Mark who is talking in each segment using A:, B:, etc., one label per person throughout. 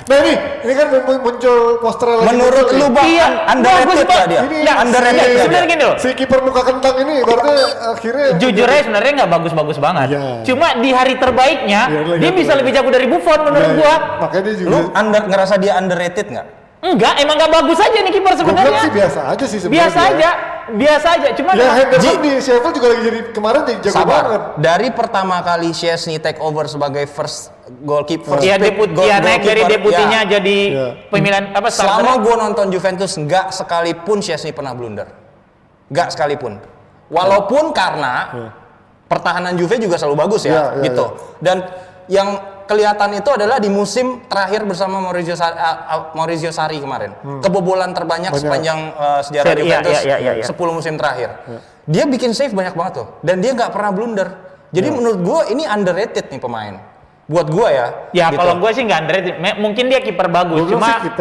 A: Nah ini kan muncul poster lagi.
B: Menurut lu Bang, underrated gak dia?
A: Ini
B: Underrated gak
C: sebenarnya gini
B: dia?
C: loh.
A: Si kiper muka kentang ini berarti akhirnya
C: Jujur aja sebenarnya nggak bagus-bagus banget.
A: Iya.
C: Cuma di hari terbaiknya dia bisa lebih jago dari Buffon menurut gua.
A: Makanya dia juga.
B: Lu ngerasa dia underrated nggak?
C: Enggak, emang nggak bagus aja nih kiper
A: Gua
C: sebenarnya.
A: bilang sih biasa aja sih sebenarnya.
C: Biasa aja. Cuma
A: Ya Henderson di Sheffield juga lagi jadi kemarin jadi jago
B: Sabar.
A: banget.
B: Dari pertama kali Szczęsny take over sebagai first goalkeeper,
C: Iya naik dari deputinya jadi pemilihan apa
B: Selama gue nonton Juventus nggak sekalipun Szczęsny pernah blunder, nggak sekalipun. Walaupun karena pertahanan Juve juga selalu bagus ya, gitu. Dan yang kelihatan itu adalah di musim terakhir bersama Maurizio Sarri kemarin. Kebobolan terbanyak sepanjang sejarah Juventus 10 musim terakhir. Dia bikin save banyak banget tuh dan dia nggak pernah blunder. Jadi menurut gue ini underrated nih pemain. Buat gue ya.
C: Ya
B: gitu.
C: kalau gue sih nggak underrated. Mungkin dia kiper bagus.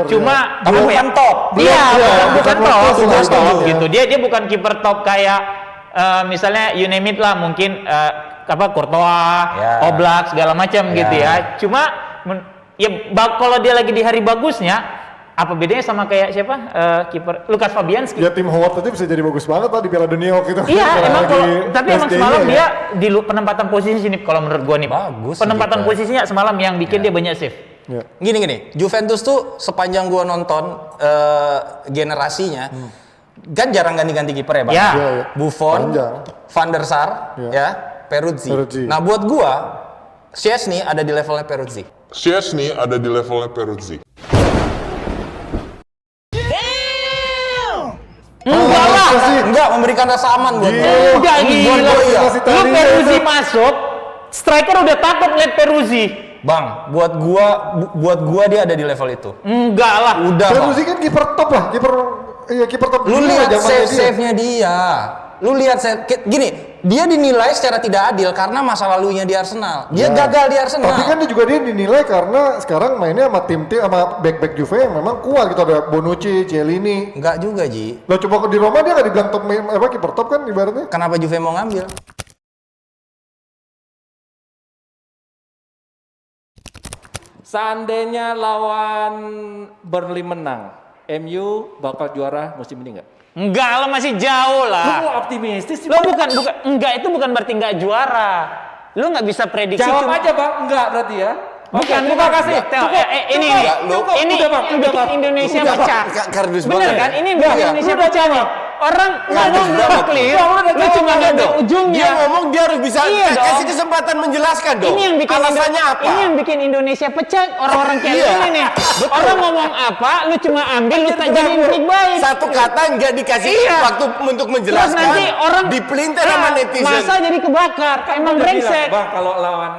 C: Cuma
B: tapi bukan top.
C: Iya, bukan top
B: setuju.
C: gitu. Dia bukan kiper top kayak misalnya you name it lah, mungkin Courtois, Oblak segala macam gitu ya. Cuma kalau dia lagi di hari bagusnya, apa bedanya sama kayak siapa kiper Lukas Fabianski?
A: Ya tim Howard tadi bisa jadi bagus banget lah di Piala Dunia waktu itu.
C: Iya, emang tapi emang semalam dia di penempatan posisi sini kalau menurut gua nih.
B: Bagus.
C: Penempatan posisinya semalam yang bikin dia banyak save.
A: Ya.
B: Gini, Juventus tuh sepanjang gua nonton generasinya kan jarang ganti-ganti kiper ya Bang.
C: Ya.
B: Buffon, Van der Sar, Peruzzi. Nah buat gua, Szczęsny ada di levelnya Peruzzi.
C: Enggak lah.
B: Enggak memberikan rasa aman buat gua.
C: Enggak gila.
B: Iya.
C: Lu Peruzzi masuk, striker udah takut lihat Peruzzi.
B: Bang, buat gua dia ada di level itu.
C: Enggak lah.
B: Udah.
A: Peruzzi kan kiper top lah, kiper top.
B: Lu lihat save-nya dia. Lu lihat gini, dia dinilai secara tidak adil karena masa lalunya di Arsenal. Dia gagal di Arsenal.
A: Tapi kan dia dinilai karena sekarang mainnya sama tim-tim sama back Juve yang memang kuat gitu, ada Bonucci, Chiellini.
B: Enggak juga, Ji.
A: Lo coba di Roma dia nggak dibilang top kiper top kan ibaratnya.
B: Kenapa Juve mau ngambil?
D: Seandainya lawan Burnley menang, MU bakal juara musim ini nggak?
C: Enggak lah, masih jauh lah.
D: Lu optimistis sih.
C: Lo bukan enggak, itu bukan berarti enggak juara. Lu nggak bisa prediksi.
D: Jawab aja Bang, enggak berarti ya.
C: Bukan kasih. Ini
D: udah
C: Indonesia pecah. Bener kan? Ini Indonesia pecah nih. Orang ngomong udah clear, lu cuma nggak ujungnya.
E: Dia ngomong dia harus bisa kasih kesempatan menjelaskan dong.
C: Ini yang bikin
E: alasannya apa?
C: Ini yang bikin Indonesia pecah, orang-orang kayak gini nih. Orang ngomong apa, lu cuma ambil, lu tak jadiin baik-baik.
E: Satu kata nggak dikasih waktu untuk menjelaskan.
C: Terus nanti orang
E: dipelintir sama netizen.
C: Masa jadi kebakar, emang brengsek.
D: Bang, kalau lawan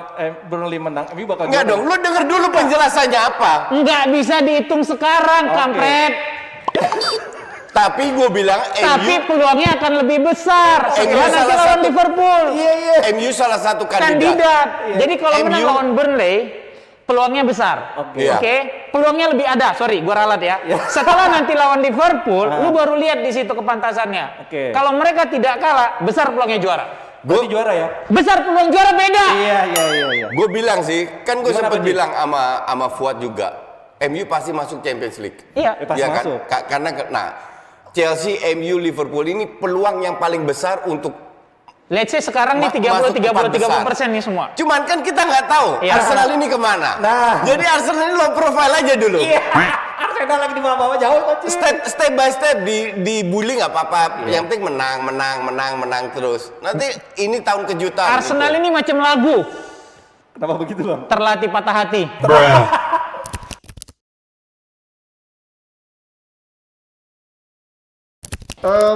D: Burnley menang, MU bakal
E: Enggak dong, lu denger dulu penjelasannya apa.
C: Nggak bisa dihitung sekarang, kampret.
E: Tapi gue bilang
C: tapi peluangnya akan lebih besar setelah nanti lawan Liverpool.
E: Iya. MU salah satu kandidat.
C: Jadi kalau menang lawan Burnley, peluangnya besar. Oke. Peluangnya lebih ada. Sorry, gua ralat ya. Setelah nanti lawan Liverpool, lu baru lihat di situ kepantasannya. Kalau mereka tidak kalah, besar peluangnya juara.
D: Berarti juara ya?
C: Besar peluang juara beda.
D: Iya.
E: Gue bilang sih, kan gue sempat bilang sama Fuad juga, MU pasti masuk Champions League.
C: Iya,
D: pasti
E: kan?
D: masuk.
E: Karena Chelsea, MU, Liverpool ini peluang yang paling besar untuk
C: let's say sekarang nih 30% nih semua.
E: Cuman kan kita nggak tahu Arsenal ini kemana. Jadi Arsenal ini low profile aja dulu.
D: Iya. Arsenal lagi di bawah jauh kok.
E: Step by step dibully nggak apa-apa. Yang penting menang terus. Nanti ini tahun kejutan.
C: Arsenal ini macam lagu.
D: Kenapa begitu Bang?
C: Terlatih patah hati.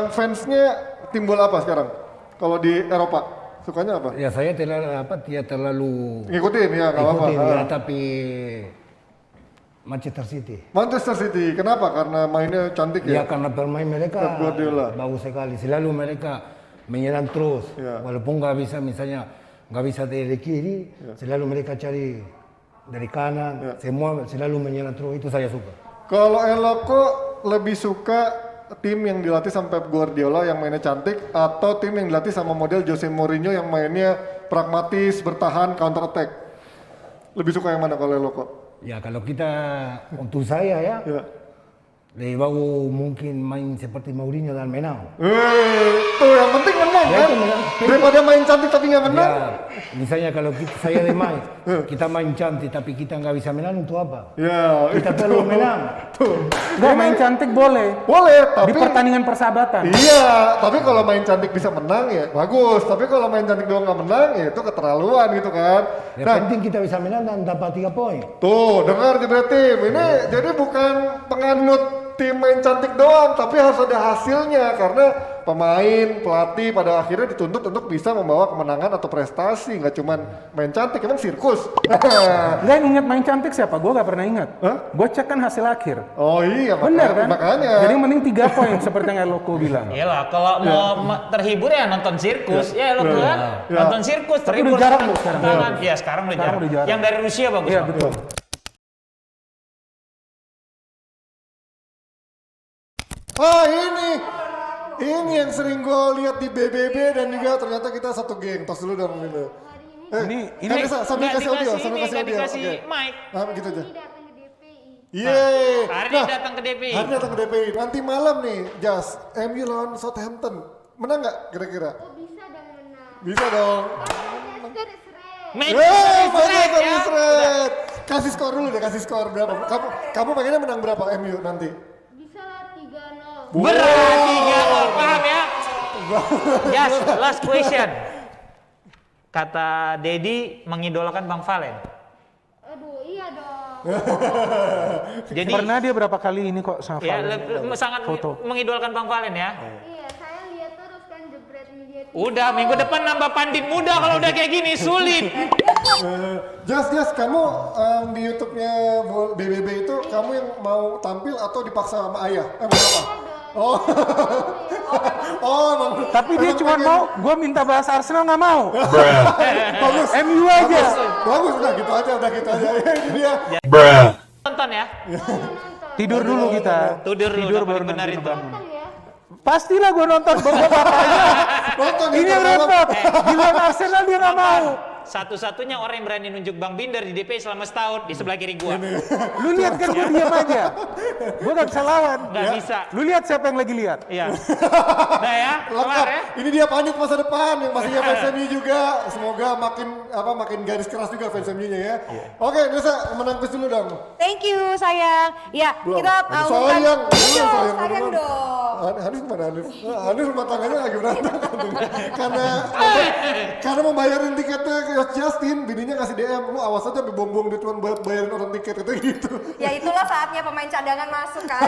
A: Fansnya timbul apa sekarang? Kalau di Eropa sukanya apa?
F: Ya saya tidak terlalu
A: ngikutin ya, nggak apa-apa.
F: ya, tapi Manchester City. Kenapa? Karena mainnya cantik ya? Ya karena bermain mereka
A: Pep Guardiola
F: bagus sekali. Selalu mereka menyerang terus. Walaupun nggak bisa misalnya nggak bisa dari kiri, selalu mereka cari dari kanan. Semua selalu menyerang terus. Itu saya suka.
A: Kalau Eloko lebih suka tim yang dilatih sama Pep Guardiola yang mainnya cantik atau tim yang dilatih sama model Jose Mourinho yang mainnya pragmatis, bertahan, counter attack? Lebih suka yang mana kalau Eloko?
F: Ya kalau kita untuk saya ya, lebih bagus mungkin main seperti Mourinho dan menang.
A: Tuh yang penting menang
F: Ya,
A: kan?
F: itu menang.
A: Daripada main cantik tapi nggak menang.
F: Ya, misalnya kalau saya main, kita main cantik tapi kita nggak bisa menang untuk apa?
A: Ya,
F: Kita perlu menang.
G: Nggak main cantik boleh.
A: boleh, tapi
G: Di pertandingan persahabatan.
A: iya, tapi kalau main cantik bisa menang ya bagus. Tapi kalau main cantik doang nggak menang ya itu keterlaluan gitu kan.
F: Yang
A: Nah,
F: penting kita bisa menang dan dapat 3 poin.
A: tuh dengar jebret tim. Ini jadi bukan penganut tim main cantik doang, tapi harus ada hasilnya karena pemain, pelatih pada akhirnya dituntut untuk bisa membawa kemenangan atau prestasi, nggak cuman main cantik, emang sirkus.
G: Nggak ingat main cantik siapa? Gue nggak pernah ingat.
A: Hah?
G: Gue cek kan hasil akhir.
A: Oh iya,
G: Bener kan?
A: makanya.
G: Jadi mending 3 poin seperti yang Eloko bilang.
C: Iyalah, kalau mau terhibur ya nonton sirkus. Ya lo kan nonton sirkus
G: Tapi
C: terhibur.
G: udah jarang loh sekarang.
C: Iya, sekarang udah
G: Sekarang
C: jarang.
G: udah jarang.
C: Yang dari Rusia bagus.
G: Iya
C: Bang.
G: betul.
A: Ini yang sering gue lihat di BBB dan juga ternyata kita satu geng. Tos dulu dong ini.
G: Ini-
A: kan bisa sambil
C: Nggak
A: kasih audio,
C: dikasih
A: sambil
C: ini,
A: kasih
C: nggak
A: audio.
C: dikasih
A: Oke.
C: mic.
A: Nah, gitu aja.
H: datang ke DPI.
A: Yeay.
C: Hari ini datang ke DPI.
A: Hari ini datang ke DPI. Nanti malam nih, Jas, MU lawan Southampton. Menang nggak kira-kira?
H: Oh bisa dong menang.
A: Bisa dong.
H: Manchester seret.
C: Manchester United ya.
A: Manchester. Kasih skor dulu deh, kasih skor berapa? Kamu pengennya menang berapa MU nanti?
H: Bisa lah 3-0.
C: Berat 3-0, paham ya? Yes, last question. Kata Dedi mengidolakan Bang Valen.
H: Aduh iya dong.
C: Jadi
G: Pernah dia berapa kali ini kok sama
C: ya
G: Valen?
C: sangat
G: Foto.
C: mengidolakan Bang Valen ya.
H: Iya saya lihat terus kan jebret media.
C: Udah minggu depan nambah pandit muda kalau udah kayak gini sulit.
A: Jas, kamu di YouTube-nya BBB itu kamu yang mau tampil atau dipaksa sama ayah? Apa? Oh, emang.
G: Tapi dia
A: emang
G: cuma
A: pengen-
G: mau, gue minta bahas Arsenal nggak mau.
A: Bagus.
G: MU aja.
A: Bagus, udah gitu aja. Ini dia.
C: Nonton ya.
G: Tidur dulu kita.
C: Tidur dulu dapat
G: baru
C: benar
G: nanti
C: itu.
G: bangun.
H: Ya.
G: Pastilah gue nonton bokap papanya.
A: Nonton
G: Ini yang
A: malam.
G: repot. Giliran Arsenal dia nggak mau.
C: Satu-satunya orang yang berani nunjuk Bang Binder di DP selama setahun di sebelah kiri gua.
G: Lu lihat kan gue diam aja. Gue nggak bisa lawan.
C: Nggak bisa.
G: Lu lihat siapa yang lagi lihat.
C: Iya. Nah ya,
A: Lengkap.
C: kelar ya.
A: Ini dia panit masa depan yang pastinya fans MU juga. Semoga makin garis keras juga fans MU-nya ya. Oke, Nesa menang quiz dulu dong.
I: Thank you sayang. Ya,
A: Belum.
I: kita
A: Sayang.
I: umumkan.
A: Belum, sayang
I: Sayang
A: belum.
I: dong.
A: Hanif kemana Hanif? Hanif rumah tangganya lagi berantakan tuh. karena mau bayarin tiketnya ke Coach Justin, bininya ngasih DM, lu awas aja bom-bom dia cuma bayarin orang tiket itu gitu.
I: Ya itulah saatnya pemain cadangan masuk kan.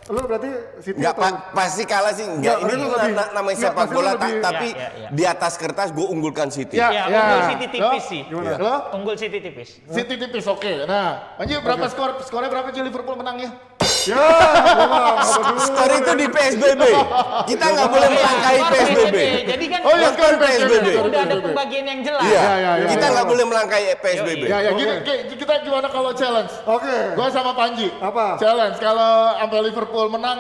A: Lu berarti City
E: Enggak,
A: atau
E: pasti kalah sih. Enggak,
A: Nggak,
E: ini
A: lu
E: kan
A: lebih-
E: namanya
A: nggak,
E: sepak
A: pasti lu
E: bola,
A: lebih-
E: tapi
C: Ya.
E: di atas kertas gue unggulkan City.
C: Ya, unggul City tipis sih.
A: Gimana?
J: Lo?
C: Unggul City tipis.
J: City tipis, oke. Nah, lanjut berapa skor? Skornya berapa sih Liverpool menangnya?
A: Ya, gua nggak peduli.
E: Skor itu di PSBB. Kita nggak boleh melangkahi
C: Skor
E: PSBB.
C: Jadi kan
J: Oh iya, skor
E: PSBB.
C: udah ada pembagian yang jelas.
E: Iya,
J: ya,
E: kita nggak boleh melangkahi PSBB.
J: Ya, ya, gini, kita gimana kalau challenge?
A: Oke.
J: Gua sama Panji.
A: Apa?
J: Challenge kalau sampai Liverpool menang,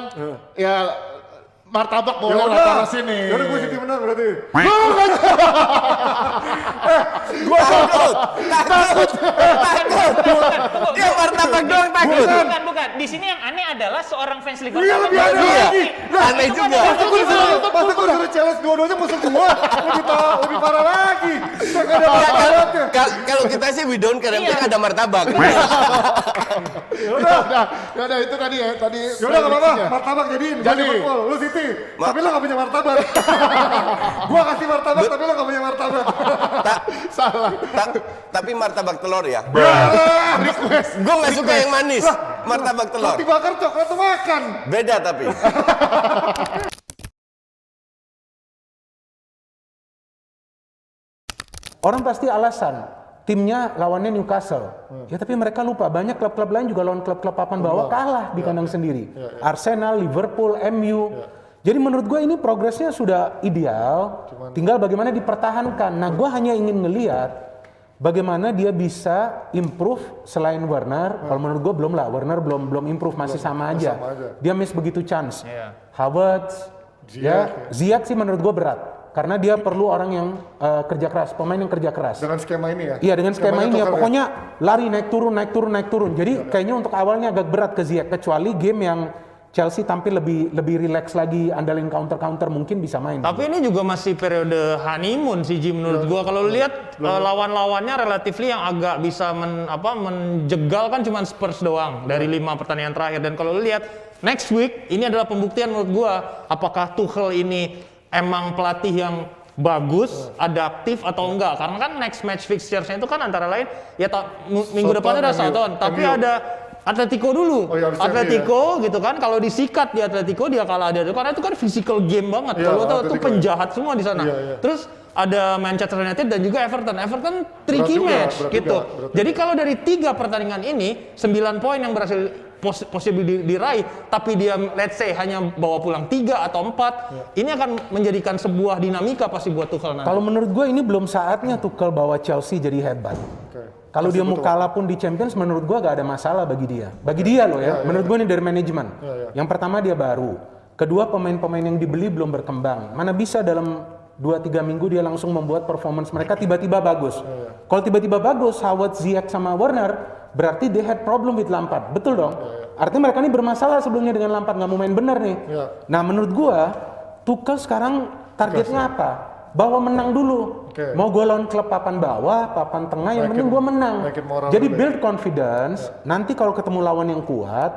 J: ya martabak boleh lah
A: Yaudah.
J: taruh sini.
A: Yaudah gue City menang berarti.
E: Takut. Dia martabak doang takut.
C: Bukan. Di sini yang aneh adalah seorang fans Liverpool.
A: Iya, lebih aneh
E: Iya,
A: lagi.
E: aneh juga.
A: Masa gue disuruh challenge dua-duanya musuh gua? Lebih parah lagi. Saya nggak ada martabaknya.
E: Kalau kita sih we don't care, yang penting ada martabak.
J: Yaudah, itu tadi ya, tadi.
A: Yaudah nggak apa-apa,
J: prediksinya.
A: martabak jadiin. Gua
J: Jadi.
A: Liverpool, lu City. Tapi lu nggak punya martabak. Gua kasih martabak, tapi lu nggak punya martabak.
J: Salah.
E: Tapi martabak telur ya. Gue nggak suka yang manis. Martabak telur.
A: Roti bakar coklat tuh makan.
E: Beda tapi.
G: Orang pasti alasan timnya lawannya Newcastle. Ya tapi mereka lupa banyak klub-klub lain juga lawan klub-klub papan bawah kalah di kandang sendiri. Arsenal, Liverpool, MU. Jadi menurut gue ini progresnya sudah ideal. Tinggal bagaimana dipertahankan. Nah gue hanya ingin ngelihat bagaimana dia bisa improve selain Werner. Kalau menurut gue belum lah. Werner belum improve, masih sama aja. Dia miss begitu chance. Havertz, Ziyech sih menurut gue berat. karena dia perlu orang yang kerja keras, pemain yang kerja keras.
A: Dengan skema ini ya?
G: Iya, dengan skema ini ya,
A: Tuchel
G: pokoknya lari naik turun. Jadi kayaknya untuk awalnya agak berat ke Ziyech, kecuali game yang Chelsea tampil lebih rileks lagi, andalin counter mungkin bisa main.
B: Tapi ini juga masih periode honeymoon sih Ji menurut gua. Kalau lu lihat lawan-lawannya relatifly yang agak bisa menjegal kan cuma Spurs doang dari 5 pertandingan terakhir. Dan kalau lu lihat next week ini adalah pembuktian menurut gua apakah Tuchel ini emang pelatih yang bagus, adaptif atau enggak. Karena kan next match fixtures-nya itu kan antara lain ya minggu depan ada Southampton, tapi ada Atletico dulu. Atletico gitu kan, kalau disikat di Atletico dia kalah dia karena itu kan physical game banget. Kalau tahu itu penjahat semua di sana. Terus ada Manchester United dan juga Everton. Everton tricky match gitu. Jadi kalau dari 3 pertandingan ini 9 poin yang berhasil possible diraih, tapi dia let's say hanya bawa pulang 3 atau 4, ini akan menjadikan sebuah dinamika pasti buat Tuchel nanti.
G: Kalau menurut gue ini belum saatnya Tuchel bawa Chelsea jadi hebat. Kalau dia mau kalah pun di Champions, menurut gua gak ada masalah bagi dia. Bagi dia loh ya. Menurut gua ini dari manajemen. Yang pertama dia baru. Kedua pemain-pemain yang dibeli belum berkembang. Mana bisa dalam 2-3 minggu dia langsung membuat performance mereka tiba-tiba bagus. Kalau tiba-tiba bagus, Howard, Ziyech sama Werner, berarti they had problem with Lampard. Betul dong? Artinya mereka ini bermasalah sebelumnya dengan Lampard, nggak mau main benar nih. Nah menurut gua, Tuchel sekarang targetnya apa? Bawa menang dulu. Mau gue lawan klub papan bawah, papan tengah, yang penting gue menang. Jadi build confidence, nanti kalau ketemu lawan yang kuat,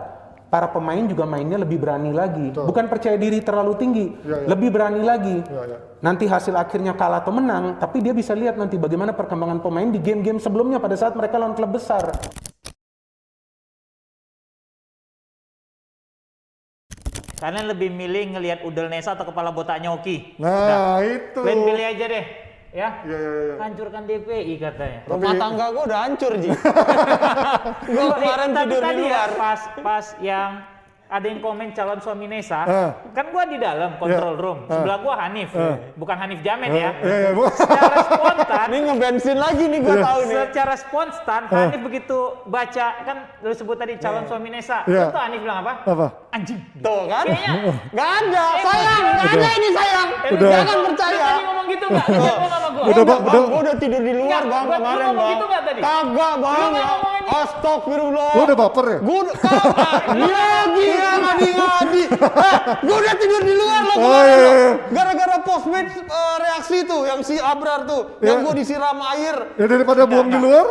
G: para pemain juga mainnya lebih berani lagi. Bukan percaya diri terlalu tinggi, lebih berani lagi. Nanti hasil akhirnya kalah atau menang, tapi dia bisa lihat nanti bagaimana perkembangan pemain di game-game sebelumnya pada saat mereka lawan klub besar.
C: Kalian lebih milih ngelihat Udel Nesa atau kepala botak Nyoki?
A: Nah, itu.
C: Kalian pilih aja deh. Ya, hancurkan DPI katanya.
B: Rumah tangga gua udah hancur Ji. Gua kemarin tidur di luar.
C: Pas yang ada yang komen calon suami Nesa, kan gua di dalam control room, sebelah gua Hanif, bukan Hanif Jamet ya. Secara spontan,
B: ini ngebensin lagi nih gua tahu nih.
C: Secara spontan, Hanif begitu baca kan lu sebut tadi calon suami Nesa, itu Hanif bilang apa? Anjing.
B: Tuh kan?
C: Kayaknya
B: nggak ada, sayang, nggak ada ini sayang. Jangan percaya.
C: Lu tadi ngomong gitu nggak? Lu ngomong sama gua.
B: Gua udah tidur di luar bang kemarin bang.
C: Gitu nggak tadi?
B: Kagak bang. Astagfirullah.
A: Lu udah baper ya?
B: Gua ngadi. Gua udah tidur di luar loh kemarin. Gara-gara postmate reaksi tuh yang si Abrar tuh, yang gua disiram air.
A: Ya daripada buang di luar.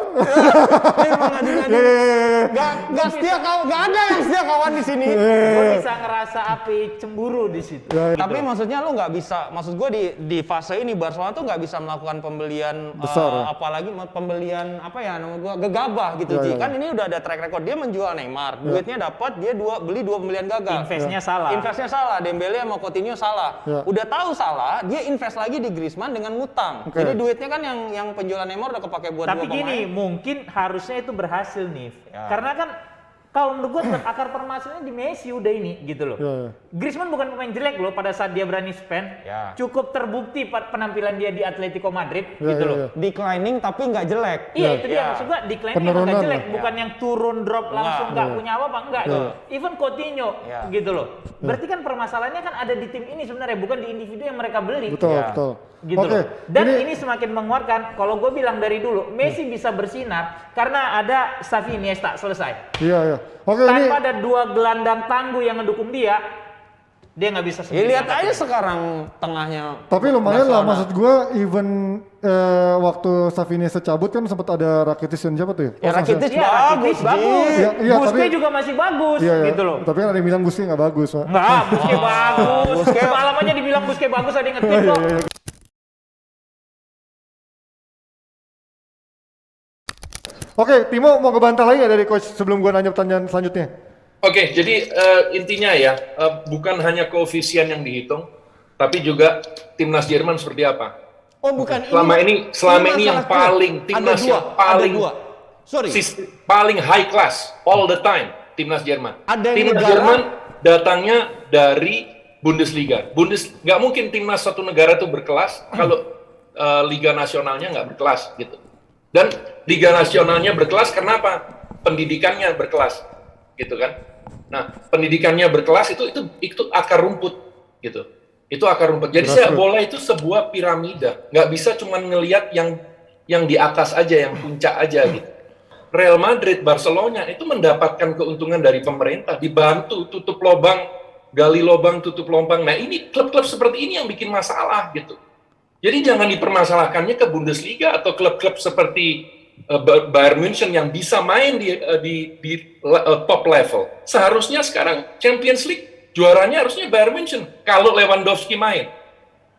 B: Gak setia kawan, gak ada yang setia kawan di sini.
C: Gua bisa ngerasa api cemburu di situ.
B: Tapi maksudnya lu nggak bisa, maksud gua di fase ini Barcelona tuh nggak bisa melakukan pembelian besar, apalagi pembelian apa ya nama gua gegabah gitu Ji. Kan ini udah ada track record dia menjual Neymar, duitnya dapat dia beli 2 pembelian gagal.
C: Investnya salah.
B: Investnya salah, Dembele sama Coutinho salah. Udah tahu salah, dia invest lagi di Griezmann dengan ngutang. Jadi duitnya kan yang penjualan Neymar udah kepake buat
C: tapi
B: 2 pemain.
C: gini, mungkin harusnya itu berhasil nih. Karena kan kalau menurut gue akar permasalahannya di Messi udah ini gitu loh. Griezmann bukan pemain jelek loh pada saat dia berani spend. Cukup terbukti penampilan dia di Atletico Madrid gitu loh.
B: Declining tapi nggak jelek.
C: Iya itu dia maksud gue declining emang nggak jelek, bukan yang turun drop langsung nggak punya apa enggak. Even Coutinho gitu loh. Berarti kan permasalahannya kan ada di tim ini sebenarnya, bukan di individu yang mereka beli.
A: Betul.
C: Gitu loh. Dan ini semakin menguatkan. Kalau gue bilang dari dulu, Messi bisa bersinar karena ada Xavi Iniesta selesai.
A: Iya.
C: Tanpa ada 2 gelandang tangguh yang ngedukung dia nggak bisa sendiri.
B: Lihat aja sekarang tengahnya.
A: Tapi lumayan lah, maksud gue even waktu Xavi Iniesta cabut kan sempat ada Rakitic dan siapa tuh ya?
B: Rakitic bagus.
C: Busquets juga masih bagus gitu loh.
A: Tapi kan ada yang bilang Busquets nggak bagus.
C: Nggak, Busquets bagus. Malam aja dibilang Busquets bagus, ada yang nge-tweet kok.
A: Oke, Timo mau ngebantah lagi nggak dari coach sebelum gue nanya pertanyaan selanjutnya?
K: Oke, jadi intinya ya, bukan hanya koefisien yang dihitung, tapi juga timnas Jerman seperti apa.
B: Oh bukan.
K: Selama ini yang paling timnas yang paling high class all the time timnas Jerman. Timnas Jerman datangnya dari Bundesliga. Nggak mungkin timnas satu negara itu berkelas kalau liga nasionalnya nggak berkelas gitu. Dan liga nasionalnya berkelas karena apa? Pendidikannya berkelas, gitu kan? Nah, pendidikannya berkelas itu akar rumput, gitu. Itu akar rumput. Jadi sepak bola itu sebuah piramida. Nggak bisa cuma ngelihat yang di atas aja, yang puncak aja gitu. Real Madrid, Barcelona itu mendapatkan keuntungan dari pemerintah, dibantu tutup lubang, gali lubang, tutup lubang. Nah ini klub-klub seperti ini yang bikin masalah gitu. Jadi jangan dipermasalahkannya ke Bundesliga atau klub-klub seperti Bayern München yang bisa main di top level. Seharusnya sekarang Champions League juaranya harusnya Bayern München kalau Lewandowski main.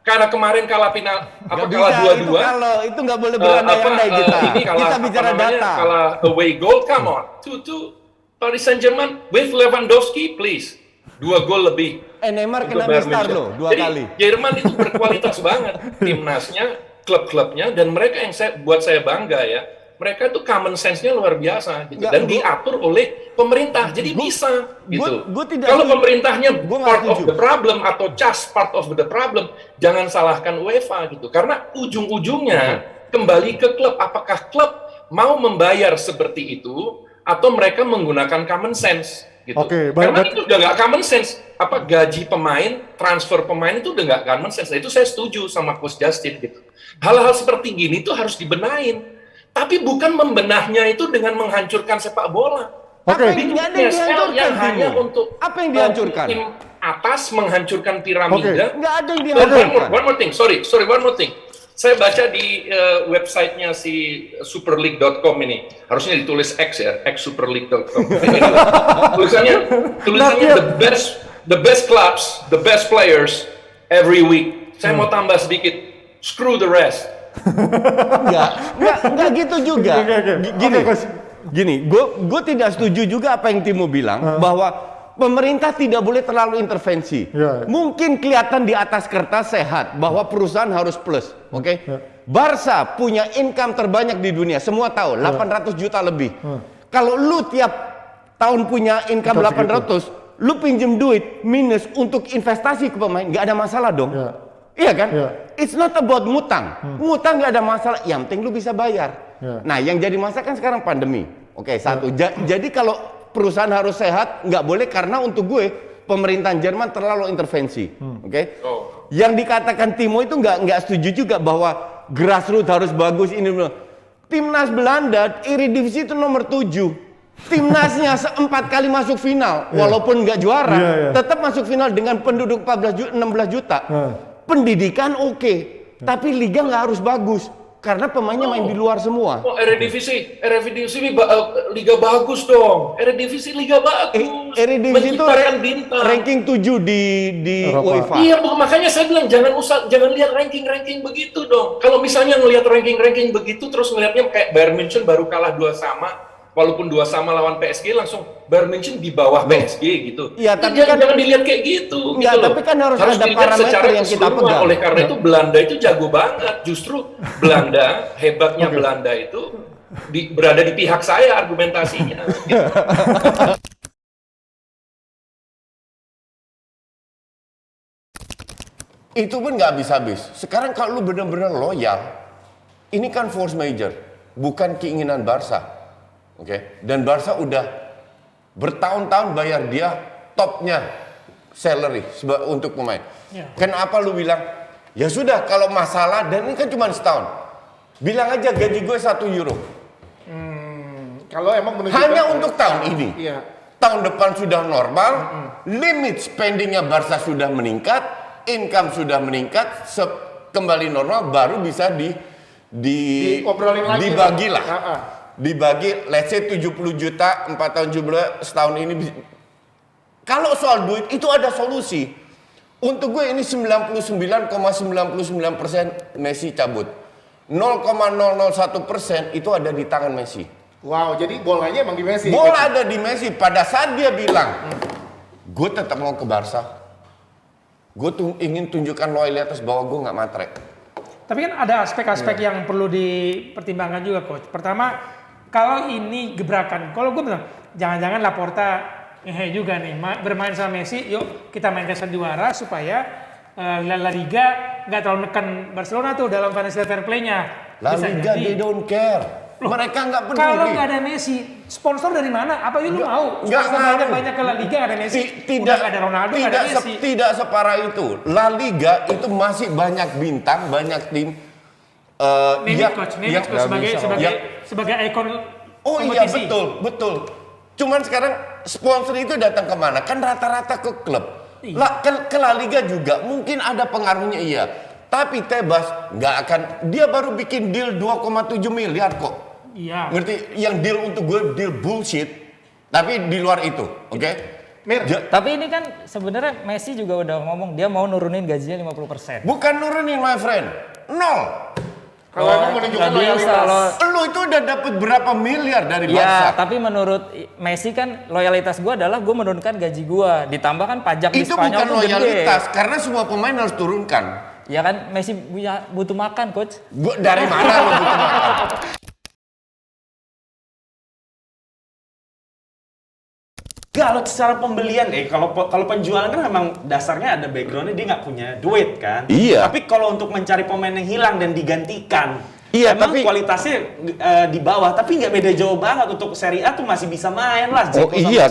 K: Karena kemarin kalah final kalah 2-2.
E: Itu nggak boleh berandai-andai kita bicara data.
K: Kalah away goal, come on. To Paris Saint-Germain with Lewandowski, please. 2 gol lebih.
E: Neymar kena mistar loh 2 kali.
K: Jerman itu berkualitas banget timnasnya, klub-klubnya, dan mereka yang buat saya bangga ya. Mereka itu common sense-nya luar biasa gitu. Dan diatur oleh pemerintah. Jadi bisa gitu. Kalau pemerintahnya part of the problem atau just part of the problem, jangan salahkan UEFA gitu. Karena ujung-ujungnya kembali ke klub. Apakah klub mau membayar seperti itu atau mereka menggunakan common sense gitu. Karena itu udah nggak common sense. Gaji pemain, transfer pemain itu udah nggak common sense. Nah, itu saya setuju sama Coach Justin gitu. Hal-hal seperti gini tuh harus dibenahin. Tapi bukan membenahnya itu dengan menghancurkan sepak bola. Bikin PSL yang hanya untuk
E: apa yang dihancurkan?
K: Tim atas menghancurkan piramida.
E: Nggak ada yang dihancurkan.
K: One more thing, sorry, one more thing. Saya baca di websitenya si superleague.com ini, harusnya ditulis X ya, xsuperleague.com. tulisannya the best clubs, the best players every week. Saya mau tambah sedikit, screw the rest.
E: Enggak gitu juga. Gini, gue tidak setuju juga apa yang Timo bilang bahwa pemerintah tidak boleh terlalu intervensi. Mungkin kelihatan di atas kertas sehat bahwa perusahaan harus plus, oke? Barca punya income terbanyak di dunia, semua tahu, 800 juta lebih. Kalau lu tiap tahun punya income 800, lu pinjem duit minus untuk investasi ke pemain, nggak ada masalah dong. Iya kan? It's not about ngutang. Ngutang nggak ada masalah, yang penting lu bisa bayar. Nah, yang jadi masalah kan sekarang pandemi. Oke, satu. Jadi kalau perusahaan harus sehat, nggak boleh karena untuk gue pemerintahan Jerman terlalu intervensi. Oke? Yang dikatakan Timo itu nggak setuju juga bahwa grassroots harus bagus ini. Timnas Belanda Eredivisie itu nomor 7. Timnasnya 4 kali masuk final, walaupun nggak juara, tetap masuk final dengan penduduk 16 juta. Pendidikan oke, tapi liga nggak harus bagus karena pemainnya main di luar semua.
K: Eredivisie liga bagus dong. Eredivisie liga bagus.
E: Eredivisie itu ranking 7 di UEFA.
K: Iya, makanya saya bilang jangan lihat ranking begitu dong. Kalau misalnya ngelihat ranking begitu terus ngelihatnya kayak Bayern München baru kalah 2-2. Walaupun 2-2 lawan PSG langsung Bayern München di bawah PSG gitu.
E: Iya, tapi
K: jangan dilihat kayak gitu.
E: Enggak, tapi kan harus ada parameter yang kita pegang.
K: Oleh karena itu Belanda itu jago banget. Justru Belanda, hebatnya Belanda itu berada di pihak saya argumentasinya. Gitu.
E: Itu pun nggak habis-habis. Sekarang kalau lu benar-benar loyal, ini kan force major, bukan keinginan Barca. Oke, dan Barca udah bertahun-tahun bayar dia topnya salary untuk pemain. Kenapa lu bilang, ya sudah kalau masalah, dan ini kan cuma setahun, bilang aja gaji gue 1 euro.
J: Kalau emang
E: hanya untuk tahun ini. Tahun depan sudah normal, limit spendingnya Barca sudah meningkat, income sudah meningkat, kembali normal, baru bisa dibagi lah. Dibagi, let's say 70 juta, 4 tahun jumlah setahun ini. Kalau soal duit, itu ada solusi. Untuk gue ini 99,99% Messi cabut. 0,001% itu ada di tangan Messi.
J: Wow, jadi bolanya emang di Messi?
E: Bola ada di Messi. Pada saat dia bilang, gue tetap mau ke Barca. Gue ingin tunjukkan loyalitas bahwa gue nggak matre.
L: Tapi kan ada aspek-aspek yang perlu dipertimbangkan juga, Coach. Pertama, kalau ini gebrakan, kalau gue bilang, jangan-jangan Laporta juga nih, bermain sama Messi, yuk kita mainkan juara supaya La Liga nggak terlalu menekan Barcelona tuh dalam financial fair play-nya.
E: La Liga, they don't care. Mereka nggak peduli.
L: Kalau nggak ada Messi, sponsor dari mana? Apa lu mau? Sponsor banyak ke La Liga ada Messi.
E: Tidak
L: ada Ronaldo, nggak ada Messi.
E: Tidak separah itu. La Liga itu masih banyak bintang, banyak tim.
L: Coach sebagai ikon kompetisi.
E: Betul. Cuman sekarang sponsor itu datang kemana? Kan rata-rata ke klub. Ke La Liga juga mungkin ada pengaruhnya iya. Tapi Tebas nggak akan. Dia baru bikin deal 2,7 miliar kok.
L: Iya.
E: Ngerti? Yang deal untuk gue deal bullshit. Tapi di luar itu, oke?
C: Tapi ini kan sebenarnya Messi juga udah ngomong dia mau nurunin gajinya 50%.
E: Bukan nurunin my friend. 0.
J: Kalau emang menunjukkan loyalitas.
E: Lu itu udah dapat berapa miliar dari Barca?
C: Ya, tapi menurut Messi kan loyalitas gue adalah gue menurunkan gaji gue. Ditambah kan pajak di Spanyol
E: itu bukan loyalitas, karena semua pemain harus turunkan.
C: Ya kan Messi butuh makan, coach.
E: Dari mana lu butuh makan?
M: Kalau secara pembelian, kalau penjualan kan memang dasarnya ada backgroundnya dia nggak punya duit kan.
E: Iya.
M: Tapi kalau untuk mencari pemain yang hilang dan digantikan,
E: iya,
M: emang
E: tapi
M: kualitasnya di bawah. Tapi nggak beda jauh banget untuk Serie A tuh masih bisa main lah.
E: Oh iya,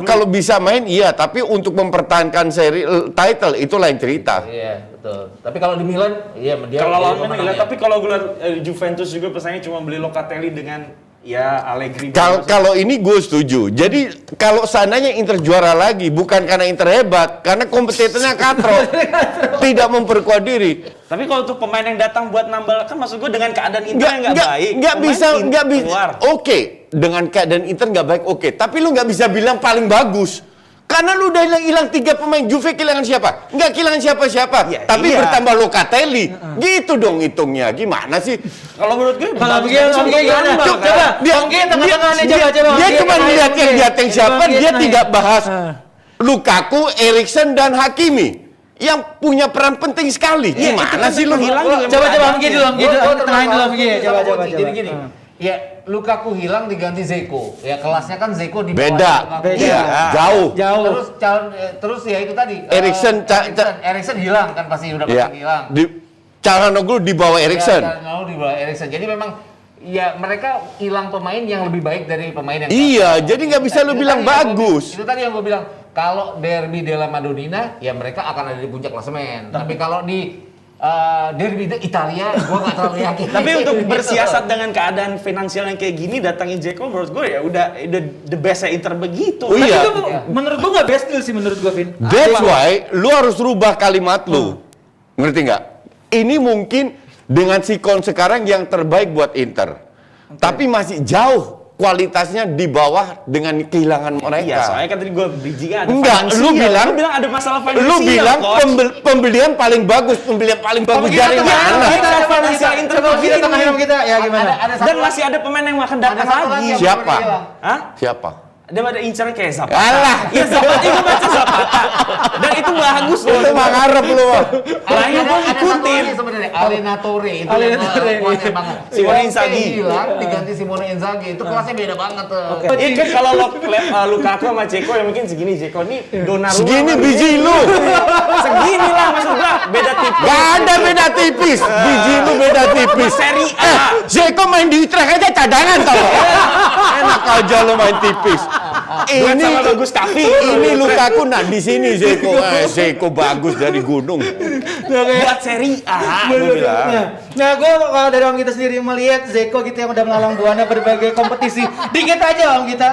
E: kalau bisa main iya, tapi untuk mempertahankan seri title itu lain cerita.
N: Iya betul. Tapi kalau di Milan, iya dia.
M: Kalau lawan Milan, tapi kalau gue lihat Juventus juga pesannya cuma beli Locatelli dengan ya Allegri.
E: Kalau ini gue setuju. Jadi kalau seandainya Inter juara lagi bukan karena Inter hebat, karena kompetitornya katro, tidak memperkuat diri.
M: Tapi kalau untuk pemain yang datang buat nambah, kan maksud gue dengan keadaan Inter yang nggak baik,
E: nggak bisa. Oke, dengan keadaan Inter nggak baik, oke. Tapi lu nggak bisa bilang paling bagus. Karena lu udah hilang 3 pemain. Juve kehilangan siapa? Nggak kehilangan siapa-siapa.
M: Ya,
E: tapi
M: iya.
E: bertambah Locatelli. Gitu dong hitungnya. Gimana sih?
M: Kalau menurut gue
N: kalau begitu gimana? Coba
E: Dia cuma lihat yang di atas siapa, dia tidak bahas Lukaku, Eriksen dan Hakimi yang punya peran penting sekali. Gimana sih lu hilang?
N: Coba begini dulu, tenangin dulu begini. Coba. Jadi gini. Ya, Lukaku hilang diganti Zeko. Ya kelasnya kan Zeko di bawah
E: beda. Iya, jauh.
N: Terus ya itu tadi.
E: Eriksen
N: hilang kan pasti udah pasti hilang.
E: Calhanoglu di bawah Eriksen.
N: Calhanoglu di bawah Eriksen. Jadi memang ya mereka hilang pemain yang lebih baik dari pemain yang
E: iya, jadi nggak bisa lu bilang bagus.
N: Itu tadi yang gue bilang. Kalau Derby della Madonnina, ya mereka akan ada di puncak klasemen. Tapi kalau di Derby Italia, gue nggak terlalu yakin.
M: Tapi untuk bersiasat dengan keadaan finansial yang kayak gini, datangin Dzeko menurut gue ya udah the best Inter begitu.
N: Tapi itu menurut gue nggak best deal sih menurut gue, Vin.
E: That's why lu harus rubah kalimat lu. Ngerti nggak? Ini mungkin dengan sikon sekarang yang terbaik buat Inter. Tapi masih jauh kualitasnya di bawah dengan kehilangan mereka.
M: Iya, soalnya kan tadi gue bridging-nya ada
E: enggak, lu bilang
M: ada masalah finansial.
E: Lu bilang pembelian paling bagus dari mana?
N: Kita tengahin kita ya gimana?
M: Dan masih ada pemain yang akan datang lagi.
E: Siapa?
M: Hah?
E: Siapa?
M: Ada incar kayak Zapata.
E: Alah,
M: ya Zapata itu baca Zapata. Dan itu bagus loh.
E: Itu mah ngarep lu.
M: Makanya gue ngikutin.
N: Sebenarnya Allenatore itu kuatnya banget.
M: Simone Inzaghi
N: hilang diganti Simone Inzaghi. Itu kelasnya beda banget tuh.
M: Iya kan kalau Lukaku sama Dzeko ya mungkin segini. Dzeko nih Donnarumma.
E: Segini biji lu.
M: Segini lah maksud gua. Beda tipis.
E: Gak ada beda tipis. Biji lu beda tipis.
M: Serie A.
E: Dzeko main di Utrecht aja cadangan tau. Enak aja lu main tipis.
M: Ini bagus tapi
E: ini Lukaku di sini Dzeko. Dzeko bagus dari gunung.
M: Buat Serie A.
N: Nah, gue kalau dari Om Gita sendiri melihat Dzeko gitu yang udah melalang buana berbagai kompetisi. Dikit aja Om Gita.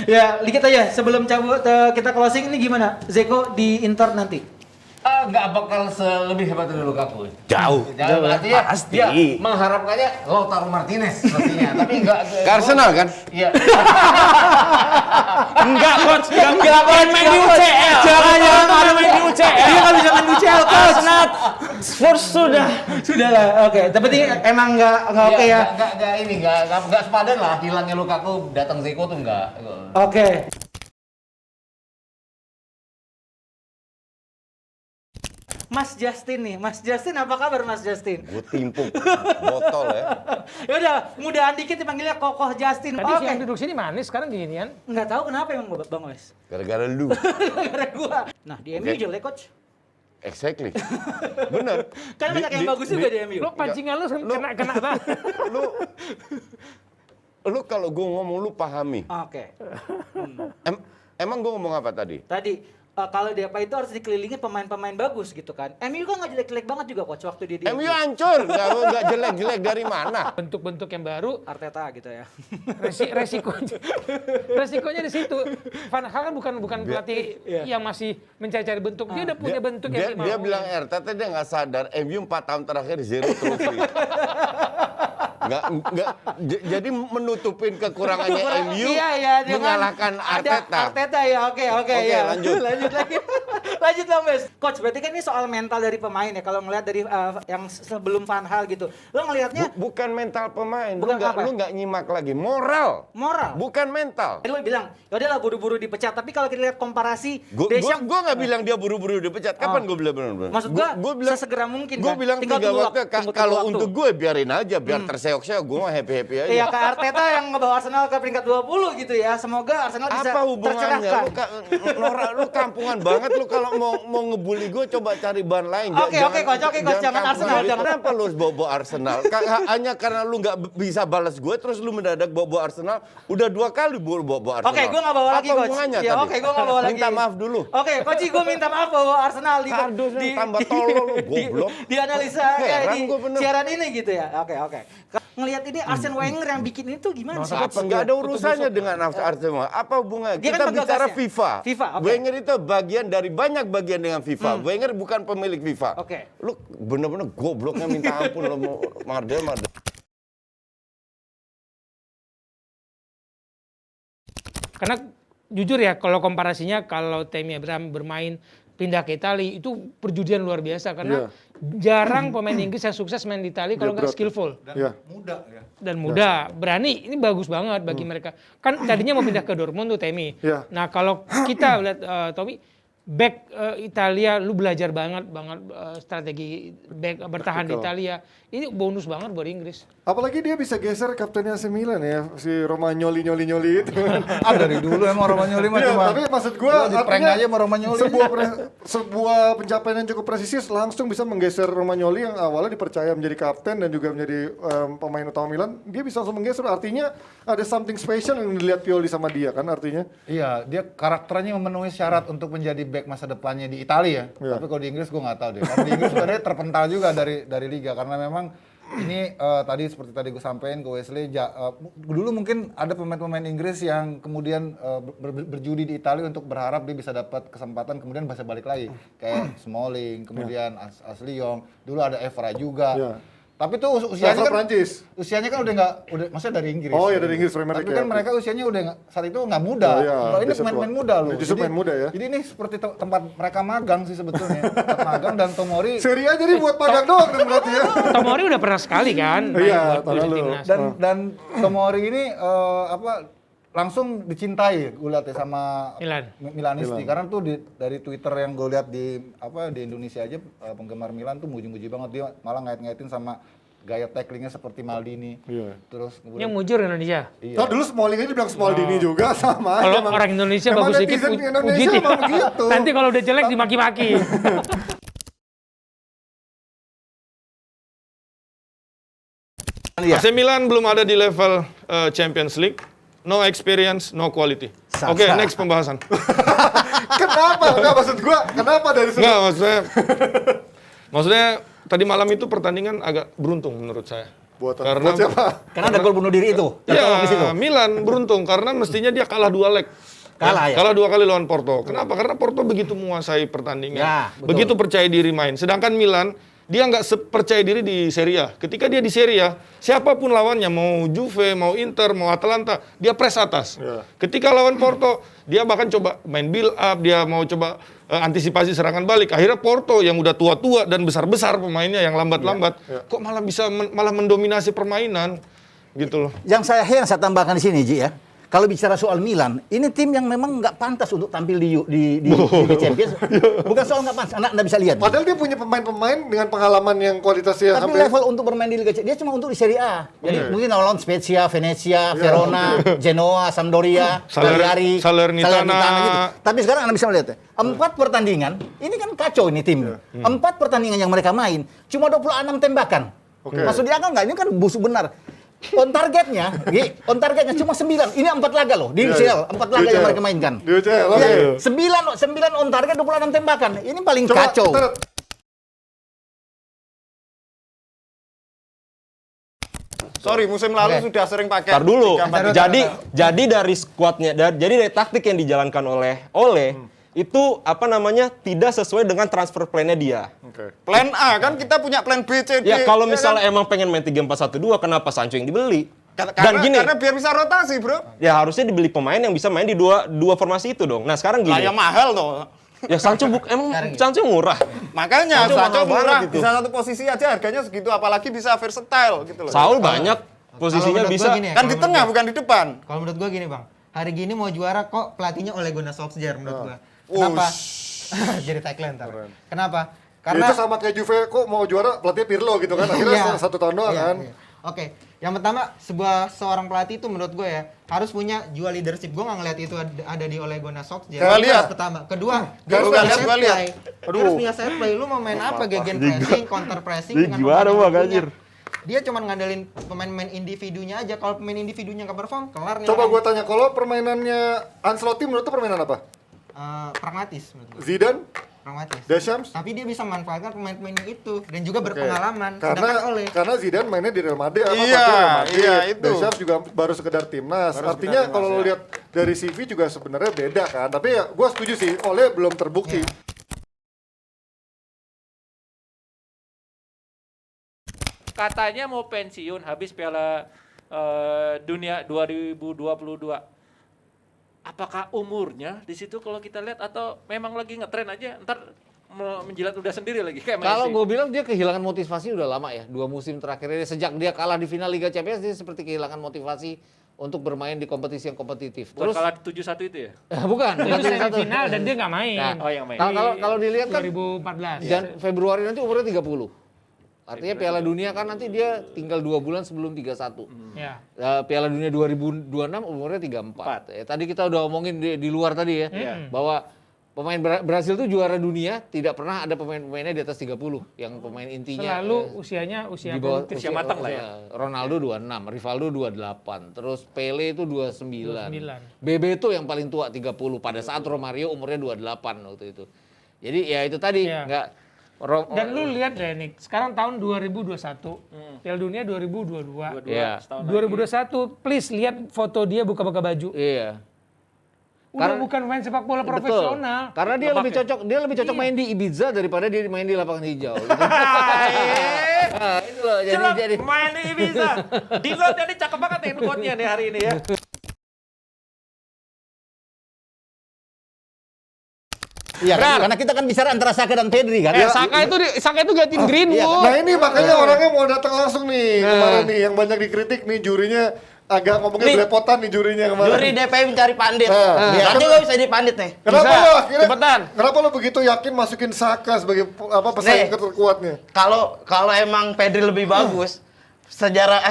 N: Ya, dikit aja sebelum cabut kita closing ini gimana? Dzeko di Inter nanti? Nggak bakal lebih hebat dari Lukaku.
E: Jauh.
N: Artinya
M: pasti.
N: Ya, mengharapkannya Lautaro Martinez pastinya. Tapi enggak.
E: Arsenal kan?
N: Iya.
M: Enggak, coach. Enggak main di UCL.
N: Jangan
M: main di UCL.
N: Dia nggak bisa main di UCL, coach.
M: Arsenal Spurs sudah
N: lah. Oke. Tapi emang nggak oke ya. Nggak sepadan lah hilangnya Lukaku datang Dzeko tuh nggak. Oke. Mas Justin nih, Mas Justin apa kabar Mas Justin?
E: Gue timpuk botol ya.
N: Ya udah, mudahan dikit dipanggilnya Kokoh Justin.
L: Tadi yang duduk sini manis, sekarang ginian.
N: Nggak tahu kenapa emang Bang Wes.
E: Gara-gara lu.
N: Gara-gara gua. Nah, di MU jelek coach.
E: Exactly. Bener.
N: Kan banyak yang bagus juga di MU.
L: Lo pancingan lu kena banget.
E: lu kalau gue ngomong lu pahami.
N: Oke.
E: Emang gue ngomong apa tadi?
N: Tadi kalau di apa itu harus dikelilingi pemain-pemain bagus gitu kan. MU kan nggak jelek-jelek banget juga coach waktu dia di
E: MU hancur, nggak jelek-jelek dari mana?
L: Bentuk-bentuk yang baru,
N: Arteta gitu ya.
L: resikonya di situ. Van Gaal kan bukan pelatih yang masih mencari-cari bentuk. Dia udah punya bentuk yang
E: Dia bilang Arteta dia nggak sadar MU 4 tahun terakhir 0 trofi. Jadi menutupin kekurangannya MU, mengalahkan Arteta.
N: Arteta ya, oke, ya. Lanjut lagi. Lanjut lah, Mas. Coach, berarti kan ini soal mental dari pemain ya. Kalau ngelihat dari yang sebelum Van Gaal gitu. Lo ngelihatnya
E: bukan mental pemain.
N: Bukan
E: Lu nggak nyimak lagi. Moral. Bukan mental.
N: Lo bilang, ya udahlah buru-buru dipecat. Tapi kalau kita lihat komparasi
E: Gue nggak bilang dia buru-buru dipecat. Kapan gue bilang benar-benar?
N: Maksud gue bilang sesegera mungkin.
E: Gue bilang 3 waktu. Kalau untuk gue biarin aja, biar terseok-seok. Gue mah happy-happy aja.
N: Iya, Kak Arteta yang ngebawa Arsenal ke peringkat 20 gitu ya. Semoga Arsenal bisa
E: apa hubungannya?
N: tercerahkan.
E: Lu kampungan banget lu kalau mau ngebully gue coba cari bahan lain.
N: Oke, coach, jangan Arsenal.
E: Kenapa lu bawa Arsenal? Hanya karena lu nggak bisa balas gue terus lu mendadak bawa Arsenal. Udah 2 kali bawa Arsenal.
N: Oke, gue nggak bawa lagi, coach.
E: Ya,
N: oke, gue nggak bawa lagi.
E: Minta maaf dulu.
N: Oke, coach, gue minta maaf bawa Arsenal di
E: tambah tolol lu goblok.
N: Di analisa di siaran ini gitu ya. Oke. Ngelihat ini Arsene Wenger yang bikin itu gimana sih?
E: Nggak ada urusannya dengan Arsene Wenger. Apa hubungannya?
N: Dia
E: Kita
N: kan
E: bicara
N: penggagasnya.
E: FIFA.
N: oke.
E: Wenger itu bagian dari banyak bagian dengan FIFA. Wenger bukan pemilik FIFA.
N: Oke.
E: Lu bener-bener gobloknya minta ampun lu mau Mardel.
L: Karena jujur ya, kalau komparasinya kalau Tammy Abraham bermain pindah ke Italia itu perjudian luar biasa karena jarang pemain Inggris yang sukses main di Italia kalau nggak skillful dan muda, berani. Ini bagus banget bagi mereka. Kan tadinya mau pindah ke Dortmund tuh Tammy. Nah kalau kita lihat Tommy back Italia, lu belajar banget strategi back bertahan di Italia. Ini bonus banget buat Inggris.
A: Apalagi dia bisa geser kaptennya AC Milan ya, si Romagnoli itu.
O: Dari dulu emang Romagnoli mah cuma.
A: Tapi maksud gua
O: artinya aja sama Romagnoli.
A: Sebuah pencapaian yang cukup presisi langsung bisa menggeser Romagnoli yang awalnya dipercaya menjadi kapten dan juga menjadi pemain utama Milan. Dia bisa langsung menggeser, artinya ada something special yang dilihat Pioli sama dia kan artinya.
O: Iya, dia karakternya memenuhi syarat untuk menjadi back masa depannya di Italia ya. Tapi kalau di Inggris gue nggak tahu deh. Karena di Inggris sebenarnya terpental juga dari liga karena memang ini tadi seperti tadi gue sampaikan ke Wesley, dulu mungkin ada pemain-pemain Inggris yang kemudian berjudi di Italia untuk berharap dia bisa dapat kesempatan kemudian bisa balik lagi kayak Smalling, kemudian Ashley Young, dulu ada Evra juga. Tapi tuh usianya kan udah maksudnya dari Inggris.
A: Oh ya dari Inggris Premier
O: League. Tapi kan mereka usianya udah saat itu nggak muda. Kalau ini pemain muda loh.
A: Justru pemain muda ya.
O: Jadi ini seperti tempat mereka magang sih sebetulnya. Tempat magang dan Tomori.
A: Serie A jadi buat magang doang kan berarti ya.
L: Tomori udah pernah sekali kan.
A: Iya, tahun lalu.
O: Dan Tomori ini langsung dicintai gue lihat ya sama Milanisti karena tuh dari Twitter yang gue lihat di Indonesia aja penggemar Milan tuh muji-muji banget, dia malah ngait-ngaitin sama gaya tacklingnya seperti Maldini. Terus
L: kemudian yang mujur Indonesia.
A: Iya. Dulu Smalling aja dibilang Maldini juga sama.
L: Kalau orang Indonesia bagus dikit puji gitu. Nanti kalau udah jelek dimaki-maki.
B: AC Milan belum ada di level Champions League. No experience, no quality. Oke, next pembahasan.
A: Kenapa? Enggak, maksud gua, kenapa dari sini?
B: Enggak, maksudnya tadi malam itu pertandingan agak beruntung menurut saya.
A: Buat
O: siapa? Karena ada gol bunuh diri itu.
B: Ya, Milan beruntung karena mestinya dia kalah 2 leg. Kalah 2 kali lawan Porto. Kenapa? Karena Porto begitu menguasai pertandingan. Begitu percaya diri main. Sedangkan Milan dia nggak percaya diri di Serie A. Ketika dia di Serie A, siapapun lawannya, mau Juve, mau Inter, mau Atalanta, dia press atas. Ketika lawan Porto, dia bahkan coba main build up, dia mau coba antisipasi serangan balik. Akhirnya Porto yang udah tua-tua dan besar-besar pemainnya yang lambat-lambat, kok malah bisa malah mendominasi permainan, gitu loh.
P: Yang saya tambahkan di sini, Ji ya. Kalau bicara soal Milan, ini tim yang memang nggak pantas untuk tampil di Liga Champions. Bukan soal nggak pantas, Anda bisa lihat.
A: Padahal dia punya pemain-pemain dengan pengalaman yang kualitasnya
P: tapi level untuk bermain di Liga Champions, dia cuma untuk di Serie A. Jadi mungkin lawan Spezia, Venezia, Verona, Genoa, Sampdoria, Cagliari,
B: Salernitana
P: gitu. Tapi sekarang Anda bisa melihat, 4 pertandingan, ini kan kacau ini tim. 4 pertandingan yang mereka main, cuma 26 tembakan. Maksud dia kan nggak, ini kan busuk benar. On targetnya cuma 9. Ini 4 laga loh di UCL, 4 laga yang mereka mainkan.
A: Di UCL, oke.
P: 9 on target 26 tembakan. Ini paling kacau.
E: Sorry, musim lalu sudah sering pakai.
Q: Ntar dulu. Jadi dari skuadnya, jadi dari taktik yang dijalankan oleh itu tidak sesuai dengan transfer plan-nya dia.
E: Plan A kan kita punya plan B, C, D.
Q: Ya kalau misalnya emang pengen main 3-4-1-2, kenapa Sancho yang dibeli?
E: Karena biar bisa rotasi, bro.
Q: Ya harusnya dibeli pemain yang bisa main di dua formasi itu dong. Nah sekarang gini.
E: Yang mahal tuh.
Q: Ya Sancho Sancho murah.
E: Makanya Sancho murah.
Q: Gitu.
E: Bisa satu posisi aja harganya segitu, apalagi bisa versatile gitu loh.
Q: Saul banyak posisinya bisa.
E: Kan di tengah bukan di depan.
N: Kalau menurut gua gini, Bang. Hari gini mau juara kok pelatihnya Ole Gunnar Solskjaer menurut gua. Kenapa? Jadi tagline ntar. Kenapa?
A: Karena itu sama kayak Juve kok mau juara pelatih Pirlo gitu kan. Akhirnya 1 tahun doang kan.
N: Oke. Yang pertama, seorang pelatih itu menurut gue ya harus punya jiwa leadership. Gue nggak ngeliat itu ada di Ole Gunnar Solskjaer. Pertama, kedua, dia harus punya set play. Dia harus punya set play. Lu mau main apa? Gegen pressing, counter pressing dengan pemain. Dia cuma ngandelin pemain-pemain individunya aja. Kalau pemain individunya nggak perform, kelar nih.
A: Coba gue tanya, kalau permainannya Ancelotti menurut lu permainan apa?
N: Pragmatis menurut gue.
A: Zidane?
N: Pragmatis.
A: Deschamps?
N: Tapi dia bisa memanfaatkan pemain-pemainnya itu dan juga berpengalaman.
A: Karena Zidane mainnya di Real Madrid
E: itu.
A: Deschamps juga baru sekedar timnas. Artinya kalau lo lihat dari CV juga sebenarnya beda kan. Tapi ya gue setuju sih, Ole belum terbukti.
D: Katanya mau pensiun habis Piala Dunia 2022. Apakah umurnya di situ kalau kita lihat atau memang lagi ngetren aja ntar menjilat udah sendiri lagi kayak Messi?
R: Kalau gue bilang dia kehilangan motivasi udah lama ya. 2 musim terakhir ini sejak dia kalah di final Liga Champions dia seperti kehilangan motivasi untuk bermain di kompetisi yang kompetitif.
D: Terus kalah 7-1 itu ya?
R: Bukan.
L: Itu semifinal dan dia nggak main.
R: Nah,
D: yang main.
R: Kalau dilihat kan
L: 2014.
R: Dan Februari nanti umurnya 30. Artinya Piala Dunia kan nanti dia tinggal 2 bulan sebelum 31.
L: Ya.
R: Piala Dunia 2026 umurnya 34. Tadi kita udah omongin di luar tadi ya, bahwa pemain Brasil itu juara dunia tidak pernah ada pemain-pemainnya di atas 30 yang pemain intinya.
L: Selalu usia produktif.
D: Usia matang lah ya.
R: Ronaldo 26, Rivaldo 28, terus Pele itu 29. BB itu yang paling tua 30 pada saat Romario umurnya 28 waktu itu. Jadi ya itu tadi
L: Dan lu lihat deh nih, sekarang tahun 2021, Piala Dunia 2022. 2021, please lihat foto dia buka-buka baju.
R: Iya.
L: Udah bukan main sepak bola profesional.
R: Karena dia lebih cocok main di Ibiza daripada dia main di lapangan hijau. Gitu. Nah, itu loh jadi
D: main di Ibiza. Dilo jadi cakep banget nih quote-nya nih hari ini ya.
P: Iya, karena kita kan bicara antara Saka dan Pedri kan.
G: Saka itu gantiin Greenwood.
A: Nah ini makanya orangnya mau datang langsung nih kemarin nih yang banyak dikritik nih jurinya agak ngomongnya belepotan nih jurinya kemarin.
S: Juri DPI mencari pandit. Nanti gue bisa jadi pandit nih.
A: Kenapa lo begitu yakin masukin Saka sebagai pesaing terkuatnya?
S: Kalau emang Pedri lebih bagus, secara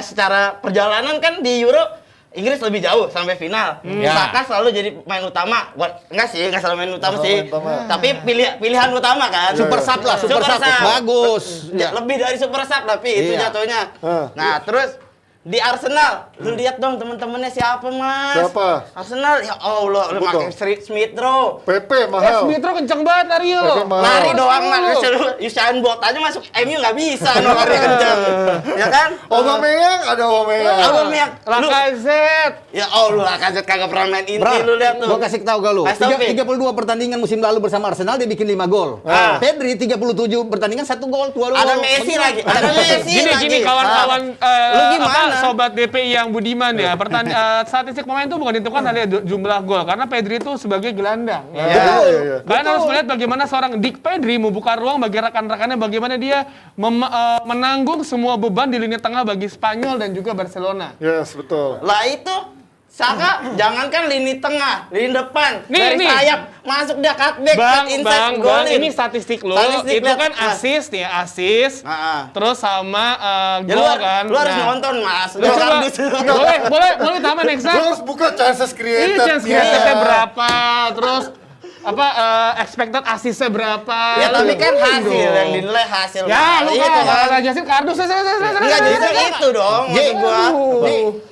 S: perjalanan kan di Euro Inggris lebih jauh sampai final. Saka selalu jadi main utama. Enggak selalu main utama sih. Tapi pilihan utama kan.
P: Super sub lah, super sub. Bagus.
S: Lebih dari super sub tapi itu jatuhnya. Nah, terus di Arsenal, lu lihat dong temen-temennya siapa, Mas?
A: Siapa?
S: Arsenal, ya Allah, lu pakai Smith Rowe.
A: PP mahal.
G: Smith Rowe kenceng banget Mario.
S: Lari doang, Mas. Usahain Bolt aja masuk MU nggak bisa, lari kenceng. Ya kan?
A: Aubameyang.
G: Lacazette.
S: Ya Allah, Lacazette kagak pernah main inti, lu lihat tuh.
P: Gua kasih tahu gak lu, 32 pertandingan musim lalu bersama Arsenal dia bikin 5 gol. Pedri 37 pertandingan 1 gol, 2 gol.
S: Ada Messi lagi.
G: Gini kawan-kawan sobat DPI yang budiman ya. Statistik pemain itu bukan ditentukan dari jumlah gol karena Pedri itu sebagai gelandang. Kalian harus melihat bagaimana seorang Dick Pedri membuka ruang bagi rekan-rekannya, bagaimana dia menanggung semua beban di lini tengah bagi Spanyol dan juga Barcelona.
A: Yes, betul.
S: Lah itu Saka jangankan lini tengah, lini depan, dari sayap masuk dia cutback, cut inside, golin.
G: Ini statistik lo, itu kan assist. Terus sama gol kan.
S: Lu harus nonton, Mas.
G: Boleh taman Nexa.
A: Lu harus buka chances created.
G: Chances created berapa, terus
R: expected asisnya berapa?
S: Ya tapi kan hasil yang dinilai hasil.
R: Ya, lu
S: itu
R: kan ada jelasin kardus.
S: Enggak justru itu dong maksud gua.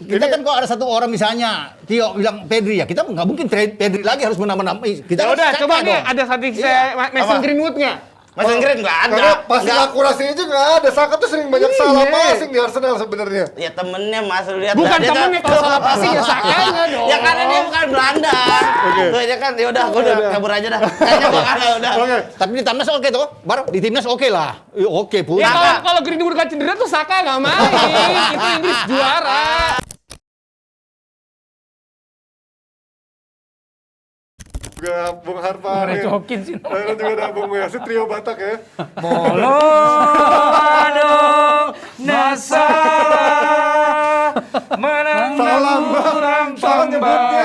P: Kita kan kalau ada satu orang misalnya Tio bilang Pedri ya, kita nggak mungkin trade Pedri lagi harus menambah. Kita
R: Ya udah,
P: harus
R: coba
P: cek
R: nih
P: dong.
R: ada statistik Mason Greenwood-nya.
S: Mason Green nggak ada.
A: Karena passing akurasinya aja nggak ada. Saka tuh sering banyak salah passing di Arsenal sebenarnya.
S: Ya temennya Mas, lu lihat.
R: Bukan
S: dia
R: temennya, kalau salah passing ya Sakanya dong.
S: Ya karena dia bukan gelandang. Tuh aja kan, ya udah gua udah kabur aja dah. Kayaknya gua kalah udah.
P: Tapi di timnas oke tuh, Bar. Di timnas oke lah. Oke pun.
R: Ya kalau Greenwood gak cedera tuh Saka nggak main. Itu Inggris juara.
A: Juga Bung Harpa.
L: Ngerecokin sih.
A: Lalu juga ada Bung Yasin, trio Batak ya.
L: Molo aduh nasa menang
A: Salam nyebutnya.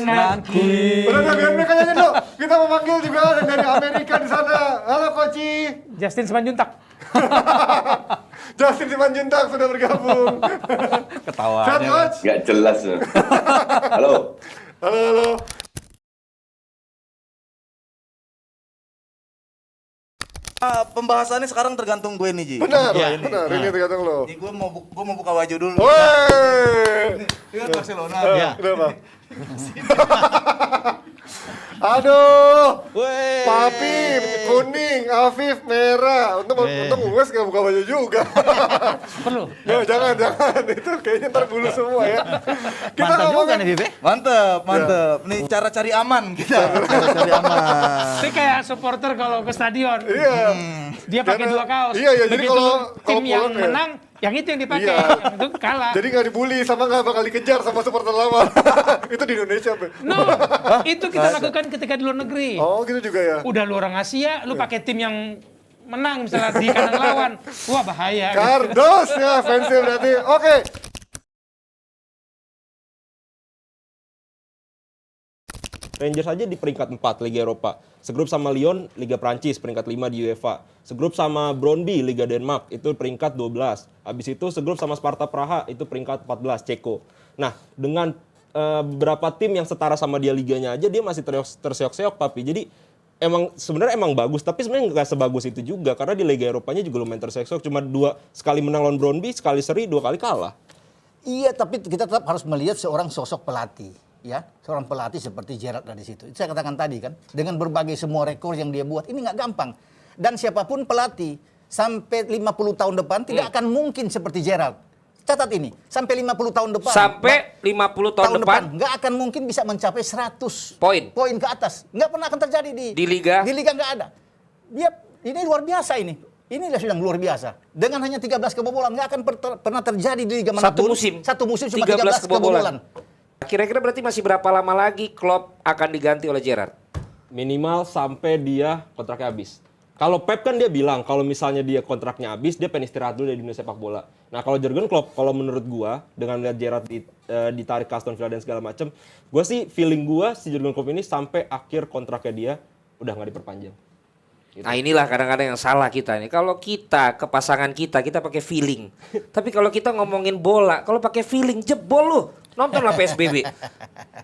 L: nanti.
A: Udah biar mereka nyanyi dulu. Kita memanggil juga ada dari Amerika di sana. Halo Koci.
L: Justin Simanjuntak.
A: Justin Simanjuntak sudah bergabung.
B: Ketawanya.
A: Sehat, Coach?
T: Gak jelas. Halo.
A: Halo.
U: Pembahasannya sekarang tergantung gue nih, Ji.
A: Benar, benar. Ini tergantung lo.
U: Ini gue mau buka baju dulu.
A: Woi.
U: Ini kan Barcelona.
A: Kenapa? Aduh, Papi kuning, Afif merah. Untung Uwes nggak buka baju juga.
L: Perlu?
A: No, jangan. Itu kayaknya ntar bulu semua ya. Kita
U: Mantap juga
A: ngomongin-
U: nih, Bibe. Mantep. Nih cara cari aman kita. Cara cari aman.
L: Ini kayak supporter kalau ke stadion.
A: Iya.
L: Dia pakai
A: Karena-
L: dua kaos.
A: iya, jadi
L: Begitu
A: kalau
L: tim yang
A: pulang ya.
L: menang, yang itu yang dipakai,
A: Iya.
L: yang itu kalah.
A: Jadi nggak dibully sama nggak bakal dikejar sama supporter lama. Itu di Indonesia, Be.
L: No, itu kita lakukan ketika di luar negeri.
A: Oh, gitu juga ya.
L: Udah lu orang Asia, lu pakai tim yang menang misalnya di kandang lawan. Wah, bahaya.
A: Cardos ya fansnya berarti. Oke.
Q: Rangers aja di peringkat 4 Liga Eropa. Segrup sama Lyon, Liga Prancis, peringkat 5 di UEFA. Segrup sama Brøndby, Liga Denmark, itu peringkat 12. Habis itu segrup sama Sparta Praha, itu peringkat 14, Ceko. Nah, dengan beberapa tim yang setara sama dia liganya aja, dia masih terseok-seok, Papi. Jadi, sebenarnya emang bagus, tapi sebenarnya nggak sebagus itu juga. Karena di Liga Eropanya juga lumayan terseok-seok. Cuma sekali menang lawan Brøndby, sekali seri, 2 kali kalah.
P: Iya, tapi kita tetap harus melihat seorang sosok pelatih. Ya, seorang pelatih seperti Gerrard dari situ. Itu saya katakan tadi kan, dengan berbagai semua rekor yang dia buat, ini nggak gampang. Dan siapapun pelatih sampai 50 tahun depan tidak akan mungkin seperti Gerrard. Catat ini, sampai 50 tahun depan.
V: Sampai 50 tahun depan
P: nggak akan mungkin bisa mencapai 100
V: poin
P: ke atas. Nggak pernah akan terjadi
V: di liga.
P: Di liga nggak ada. Ini luar biasa ini. Inilah sedang luar biasa. Dengan hanya 13 kebobolan nggak akan pernah terjadi di liga manapun. Satu musim cuma 13 kebobolan.
V: Kira-kira berarti masih berapa lama lagi Klopp akan diganti oleh Gerrard?
Q: Minimal sampai dia kontraknya habis. Kalau Pep kan dia bilang kalau misalnya dia kontraknya habis, dia pengen istirahat dulu dari dunia sepak bola. Nah kalau Jurgen Klopp, kalau menurut gua dengan lihat Gerrard ditarik ke Aston Villa dan segala macam, gua sih feeling gua si Jurgen Klopp ini sampai akhir kontraknya dia udah nggak diperpanjang. Gitu.
V: Nah inilah kadang-kadang yang salah kita nih. Kalau kita ke pasangan kita pakai feeling. Tapi kalau kita ngomongin bola, kalau pakai feeling jebol lu. Nontonlah PSBB.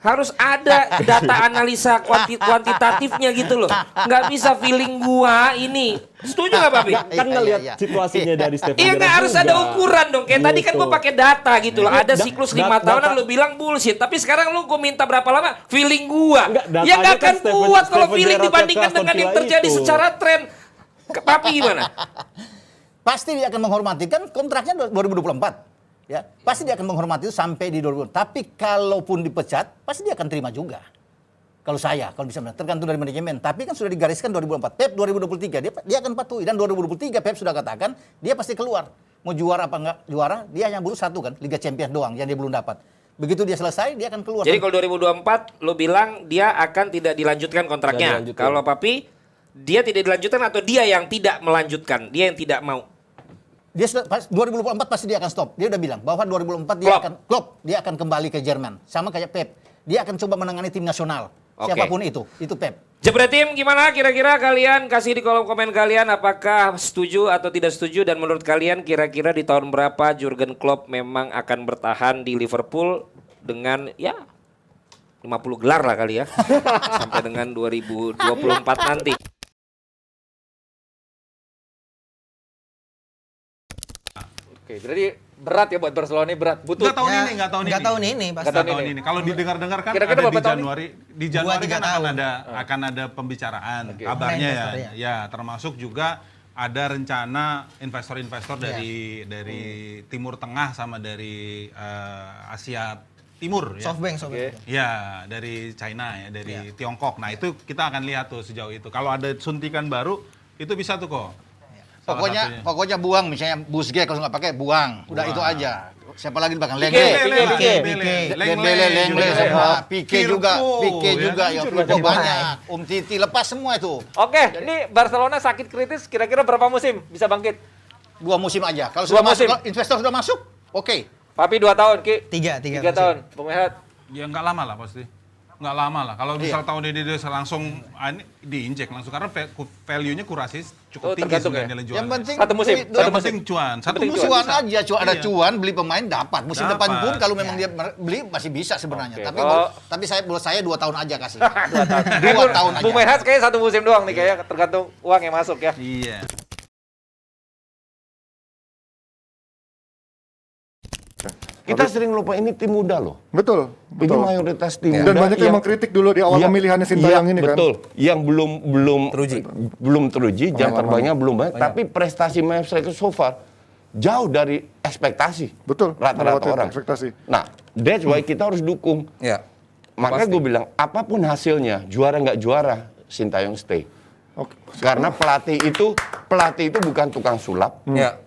V: Harus ada data analisa kuantitatifnya gitu loh. Nggak bisa feeling gua ini. Setuju nggak Papi?
Q: Kan ngelihat situasinya dari Stephen
V: Iya nggak harus ada ukuran dong. Kayak tadi kan gua pakai data gitu loh. Ada siklus 5 tahunan lu bilang bullshit. Tapi sekarang lu gua minta berapa lama? Feeling gua. Ya nggak akan kuat kalau feeling dibandingkan dengan yang terjadi secara tren. Papi gimana?
P: Pasti dia akan menghormati, kan kontraknya 2024. Ya, pasti dia akan menghormati itu sampai di 2024. Tapi kalaupun dipecat, pasti dia akan terima juga. Kalau bisa tergantung dari manajemen. Tapi kan sudah digariskan 2024. Pep 2023 dia akan patuhi, dan 2023 Pep sudah katakan dia pasti keluar. Mau juara apa enggak juara, dia hanya butuh satu kan, Liga Champions doang yang dia belum dapat. Begitu dia selesai, dia akan keluar.
V: Jadi kalau 2024 lo bilang dia akan tidak dilanjutkan kontraknya. Kalau Papi, dia tidak dilanjutkan atau dia yang tidak melanjutkan, dia yang tidak mau.
P: Dia 2024 pasti dia akan stop. Dia udah bilang bahwa 2024 dia akan kembali ke Jerman. Sama kayak Pep. Dia akan coba menangani tim nasional. Siapapun itu Pep.
V: Jebret tim gimana kira-kira kalian kasih di kolom komen kalian apakah setuju atau tidak setuju, dan menurut kalian kira-kira di tahun berapa Jurgen Klopp memang akan bertahan di Liverpool dengan ya 50 gelar lah kali ya. Sampai dengan 2024 nanti.
D: Oke, berarti berat ya buat Barcelona ini, berat. Butuh.
E: Nggak tahun ini, nggak tahun ini.
N: Nggak tahun ini, pasti.
E: Nggak tahun ini. Kalau didengar-dengar kan
D: Kira-kira
E: ada
D: berapa
E: di
D: tahun
E: Januari. Di Januari
N: 2-3
E: kan
N: tahun.
E: akan ada pembicaraan.
D: Oke.
E: Kabarnya ya.
N: Investor,
E: Ya, termasuk juga ada rencana investor-investor dari Timur Tengah sama dari Asia Timur ya.
N: Softbank.
E: Ya, dari China ya, dari Tiongkok. Nah, itu kita akan lihat tuh sejauh itu. Kalau ada suntikan baru, itu bisa tuh kok.
P: Pokoknya buang, misalnya Busquets kalau nggak pakai buang. Udah itu aja. Siapa lagi di belakang? Lenglet semua. Pique juga ya. Firpo banyak. Titi lepas semua itu.
D: Oke, ini Barcelona sakit kritis, kira-kira berapa musim bisa bangkit?
P: 2 musim aja. Kalau
D: 2
P: sudah masuk,
D: musim.
P: kalau investor sudah masuk, oke.
D: Papi 2 tahun, Ki.
N: 3
D: 3 tahun. Bung Mehat.
E: Ya nggak lama lah pasti. Nggak lama lah. Kalau misal tahun ini dia langsung ini diinjek langsung karena value-nya kurasi cukup tinggi
D: tergantung
E: sebenarnya nilai jualnya.
P: Yang penting
D: Satu musim.
E: Yang penting cuan. Satu musim
P: cuan
E: bisa.
P: aja, ada
E: Iya.
P: cuan beli pemain dapat. Musim
E: Dapat.
P: depan pun kalau memang dia beli masih bisa sebenarnya.
D: Oke.
P: Tapi buat saya 2 tahun aja kasih.
D: 2 tahun.
P: 2 tahun aja.
D: Bung Mehat kayaknya 1 musim doang nih, kayaknya tergantung uang yang masuk ya.
E: Iya. Kita sering lupa ini tim muda loh.
A: Betul.
E: Ini mayoritas tim muda.
A: Dan banyak yang mengkritik dulu di awal pemilihannya Sintayong ini kan.
E: Betul. Yang belum teruji, jam terbangnya belum banyak. Tapi prestasi mereka so far jauh dari ekspektasi.
A: Betul.
E: Rata-rata orang.
A: Ekspektasi.
E: Nah, that's why kita harus dukung.
B: Ya.
E: Makanya gue bilang, apapun hasilnya, juara nggak juara, Sintayong stay.
A: Oke.
E: Karena pelatih itu bukan tukang sulap.
B: Ya.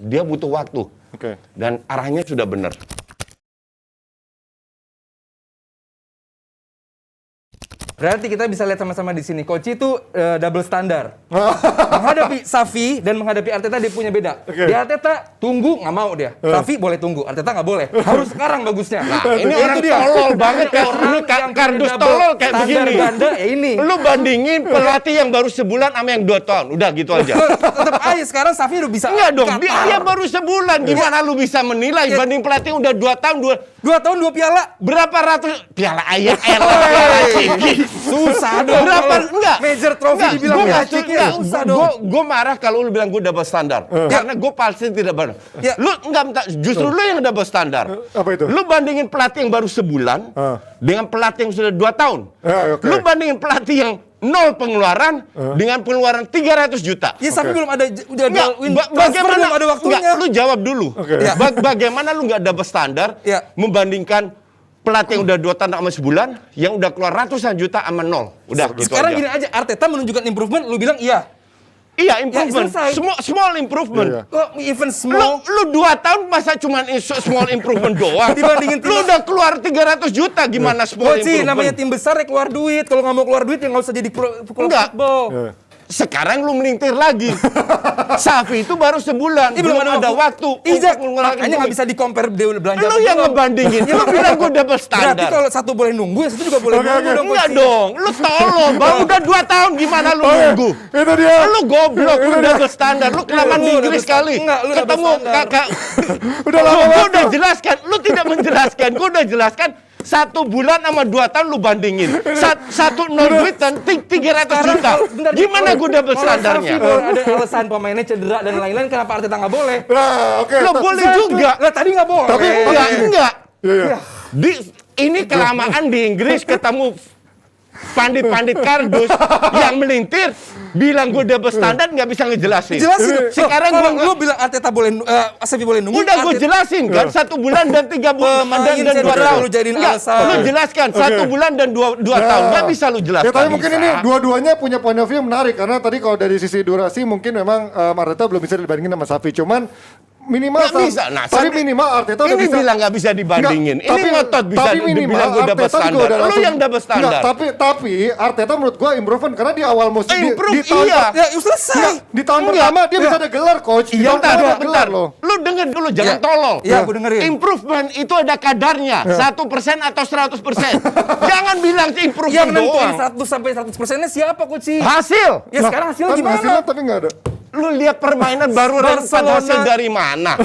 E: Dia butuh waktu.
A: Oke.
E: Dan arahnya sudah benar.
F: Berarti kita bisa lihat sama-sama di sini. Coach itu double standar. Menghadapi Xavi dan menghadapi Arteta dia punya beda. Di Arteta tunggu nggak mau dia. Xavi boleh tunggu, Arteta nggak boleh. Harus sekarang bagusnya.
E: Nah, ini orang tolol banget kayak ini kardus tolol kayak begini.
F: Ganda ya ini.
E: Lu bandingin pelatih yang baru sebulan sama yang 2 tahun. Udah gitu aja.
F: Tetap aja sekarang Xavi udah bisa.
E: Enggak dong, dia baru sebulan. Gimana lu bisa menilai banding pelatih yang udah 2 tahun
F: 2 piala.
E: Berapa ratus piala ayah elah piala ciki.
F: Susah dong.
E: Berapa enggak?
F: Major trophy dibilang ciki. Susah dong.
E: Gue marah kalau lu bilang gue double standar. Karena gue pasti tidak benar. Lu enggak, justru lu yang double standar.
A: Apa itu?
E: Lu bandingin pelatih yang baru sebulan dengan pelatih yang sudah 2 tahun. Lu bandingin pelatih yang 0 pengeluaran dengan pengeluaran 300 juta.
F: Ya tapi belum ada jadwal
E: bagaimana
F: belum ada waktunya.
E: Enggak, lu jawab dulu. Bagaimana lu nggak double standar membandingkan pelatih yang udah 2 tahun sama sebulan yang udah keluar ratusan juta sama 0. Udah gitu
F: Sekarang
E: aja.
F: gini aja, Arteta menunjukkan improvement, lu bilang iya.
E: Iya, improvement. Small improvement.
F: Even small.
E: Lu 2 tahun masa cuma small improvement doang.
F: Dibandingin
E: lu udah keluar 300 juta gimana small improvement?
F: Namanya tim besar ya keluar duit. Kalau nggak mau keluar duit ya nggak usah jadi football.
E: Sekarang lu melintir lagi. Xavi itu baru sebulan, belum ada waktu.
F: Makanya nggak bisa di-compare dia belanja.
E: Lu yang ngebandingin, lu bilang gue double standar.
F: Berarti kalau satu boleh nunggu, yang satu juga boleh nunggu dong.
E: Enggak dong, lu tolol, baru udah 2 tahun gimana lu nunggu?
A: Itu dia.
E: Lu goblok, lu double standar, lu kelamaan di Inggris kali. Ketemu kakak.
A: Udah lama
E: Gue udah jelaskan, lu tidak menjelaskan, gue udah jelaskan. 1 bulan sama 2 tahun lu bandingin. 1 nol duit dan 300 juta. Gimana gue double standarnya?
F: Ada alasan pemainnya cedera dan lain-lain, kenapa Arteta nggak boleh?
E: Lo boleh juga.
F: Lah tadi nggak boleh.
E: Tapi enggak. Ini kelamaan di Inggris ketemu pandit-pandit kardus yang melintir bilang gue double standar nggak bisa ngejelasin.
F: Jelasin.
E: Sekarang
F: lu bilang Arteta boleh, Xavi boleh nunggu.
E: Udah gue jelasin kan 1 bulan dan 3 bulan dan 2 tahun.
F: Lu jadiin alasan.
E: Lu jelaskan 1 bulan dan 2 tahun nggak bisa lu jelaskan.
A: Ya tapi mungkin ini dua-duanya punya point of view yang menarik karena tadi kalau dari sisi durasi mungkin memang Arteta belum bisa dibandingin sama Xavi. Cuman minimal
E: bisa. Nah,
A: tapi minimal Arteta udah
E: ini
A: bisa.
E: bilang nggak bisa dibandingin. Ini ngotot bisa dibilang gue double standar. Lu yang double standar.
A: Tapi Arteta menurut gue improvement karena di awal musim
E: improve
A: di tahun
F: ya selesai.
A: Di tahun pertama dia bisa ada gelar coach.
E: Iya, bentar. Lu denger dulu, jangan tolol.
F: Iya, gue dengerin.
E: Improvement itu ada kadarnya, 1% atau 100%. Jangan bilang improvement
F: yang
E: doang.
F: Yang 100 sampai 100%-nya siapa coach sih?
E: Hasil.
F: Ya sekarang hasilnya gimana?
A: Hasilnya tapi nggak ada.
E: Lu lihat permainan baru hasil dari mana?